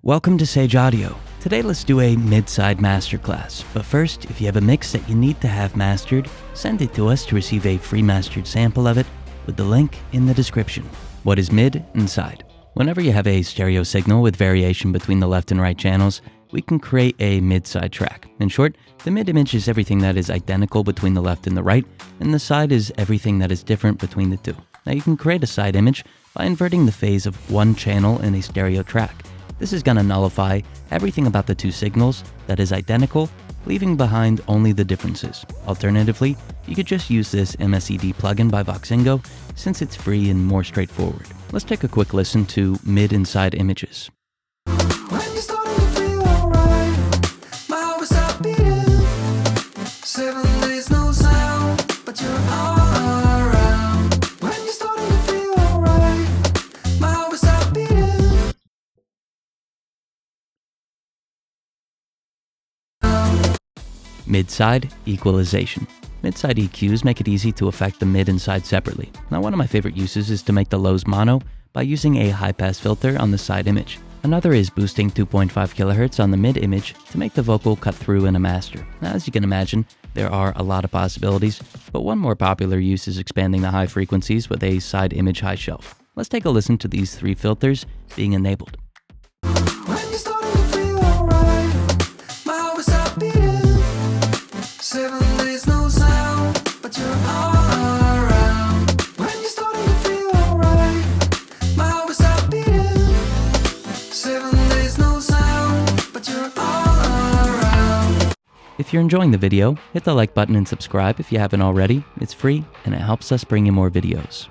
Welcome to Sage Audio. Today let's do a mid-side masterclass. But first, if you have a mix that you need to have mastered, send it to us to receive a free mastered sample of it with the link in the description. What is mid and side? Whenever you have a stereo signal with variation between the left and right channels, we can create a mid-side track. In short, the mid image is everything that is identical between the left and the right, and the side is everything that is different between the two. Now you can create a side image by inverting the phase of one channel in a stereo track. This is going to nullify everything about the two signals that is identical, leaving behind only the differences. Alternatively, you could just use this MSED plugin by Voxingo since it's free and more straightforward. Let's take a quick listen to mid and side images. Mid-side equalization. Mid-side EQs make it easy to affect the mid and side separately. Now, one of my favorite uses is to make the lows mono by using a high-pass filter on the side image. Another is boosting 2.5 kHz on the mid image to make the vocal cut through in a master. Now, as you can imagine, there are a lot of possibilities, but one more popular use is expanding the high frequencies with a side image high shelf. Let's take a listen to these three filters being enabled. If you're enjoying the video, hit the like button and subscribe if you haven't already. It's free and it helps us bring you more videos.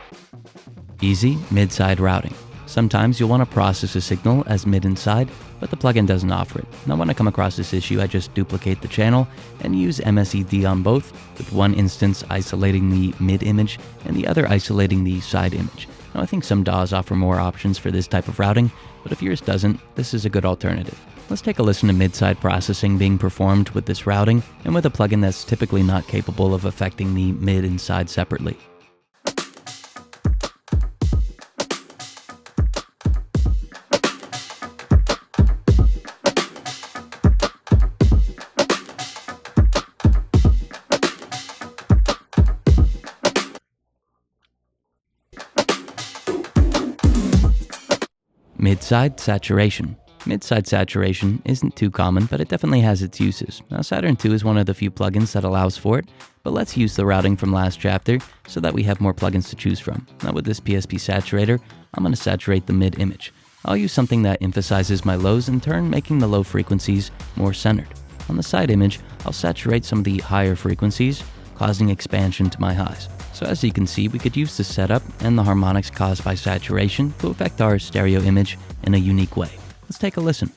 Easy mid-side routing. Sometimes you'll want to process a signal as mid and side, but the plugin doesn't offer it. Now when I come across this issue, I just duplicate the channel and use MSED on both, with one instance isolating the mid image and the other isolating the side image. Now I think some DAWs offer more options for this type of routing, but if yours doesn't, this is a good alternative. Let's take a listen to mid-side processing being performed with this routing and with a plugin that's typically not capable of affecting the mid and side separately. Mid-side saturation. Mid-side saturation isn't too common, but it definitely has its uses. Now, Saturn 2 is one of the few plugins that allows for it, but let's use the routing from last chapter so that we have more plugins to choose from. Now, with this PSP saturator, I'm going to saturate the mid image. I'll use something that emphasizes my lows, in turn making the low frequencies more centered. On the side image, I'll saturate some of the higher frequencies, causing expansion to my highs. So as you can see, we could use the setup and the harmonics caused by saturation to affect our stereo image in a unique way. Let's take a listen.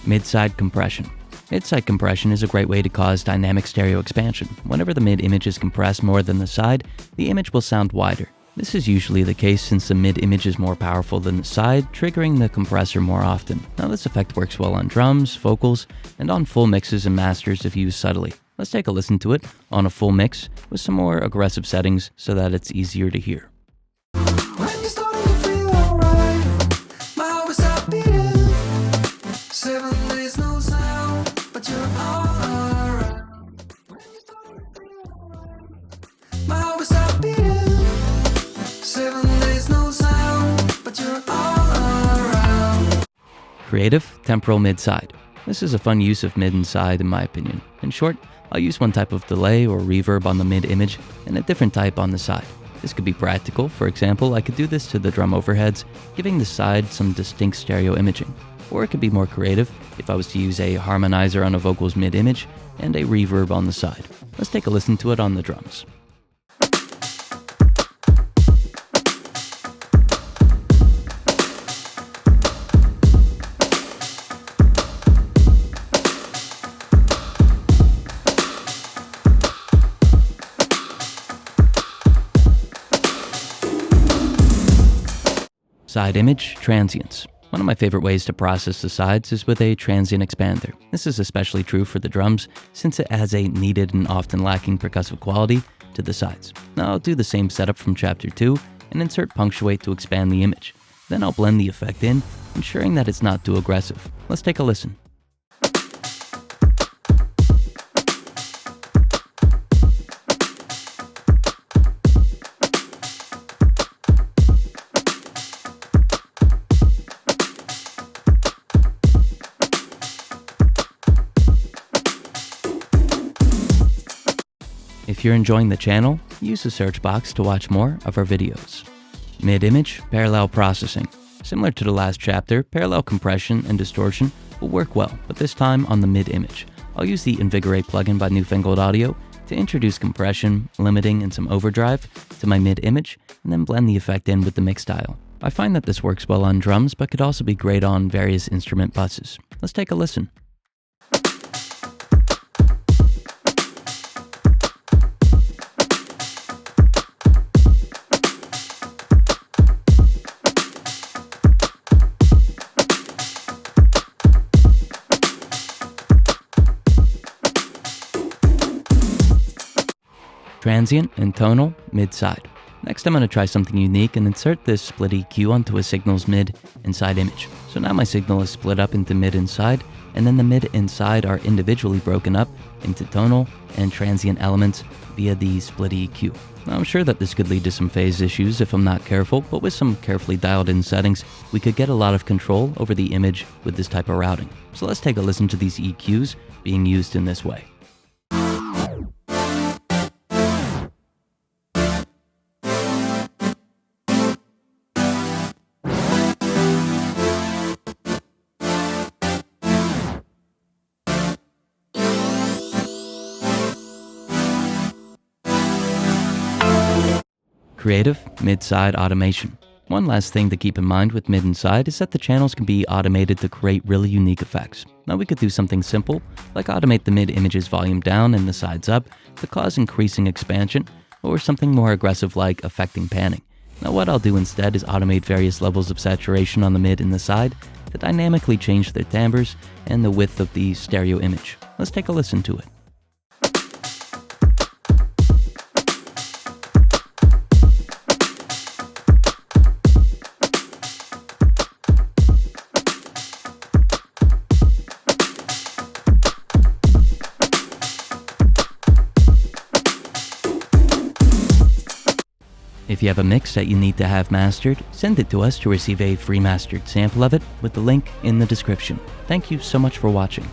Mid-side compression. Mid-side compression is a great way to cause dynamic stereo expansion. Whenever the mid image is compressed more than the side, the image will sound wider. This is usually the case since the mid image is more powerful than the side, triggering the compressor more often. Now this effect works well on drums, vocals, and on full mixes and masters if used subtly. Let's take a listen to it on a full mix with some more aggressive settings so that it's easier to hear. Creative temporal mid-side. This is a fun use of mid and side in my opinion. In short, I'll use one type of delay or reverb on the mid image and a different type on the side. This could be practical. For example, I could do this to the drum overheads, giving the side some distinct stereo imaging. Or it could be more creative if I was to use a harmonizer on a vocal's mid image and a reverb on the side. Let's take a listen to it on the drums. Side image, transients. One of my favorite ways to process the sides is with a transient expander. This is especially true for the drums since it has a needed and often lacking percussive quality to the sides. Now I'll do the same setup from chapter 2 and insert punctuate to expand the image. Then I'll blend the effect in, ensuring that it's not too aggressive. Let's take a listen. If you're enjoying the channel, use the search box to watch more of our videos. Mid-image, parallel processing. Similar to the last chapter, parallel compression and distortion will work well, but this time on the mid-image. I'll use the Invigorate plugin by Newfangled Audio to introduce compression, limiting, and some overdrive to my mid-image, and then blend the effect in with the mix dial. I find that this works well on drums, but could also be great on various instrument buses. Let's take a listen. Transient and tonal, mid-side. Next I'm going to try something unique and insert this split EQ onto a signal's mid and side image. So now my signal is split up into mid and side, and then the mid and side are individually broken up into tonal and transient elements via the split EQ. Now I'm sure that this could lead to some phase issues if I'm not careful, but with some carefully dialed in settings, we could get a lot of control over the image with this type of routing. So let's take a listen to these EQs being used in this way. Creative, mid-side automation. One last thing to keep in mind with mid and side is that the channels can be automated to create really unique effects. Now we could do something simple, like automate the mid image's volume down and the sides up to cause increasing expansion, or something more aggressive like affecting panning. Now what I'll do instead is automate various levels of saturation on the mid and the side to dynamically change their timbres and the width of the stereo image. Let's take a listen to it. If you have a mix that you need to have mastered, send it to us to receive a free mastered sample of it with the link in the description. Thank you so much for watching.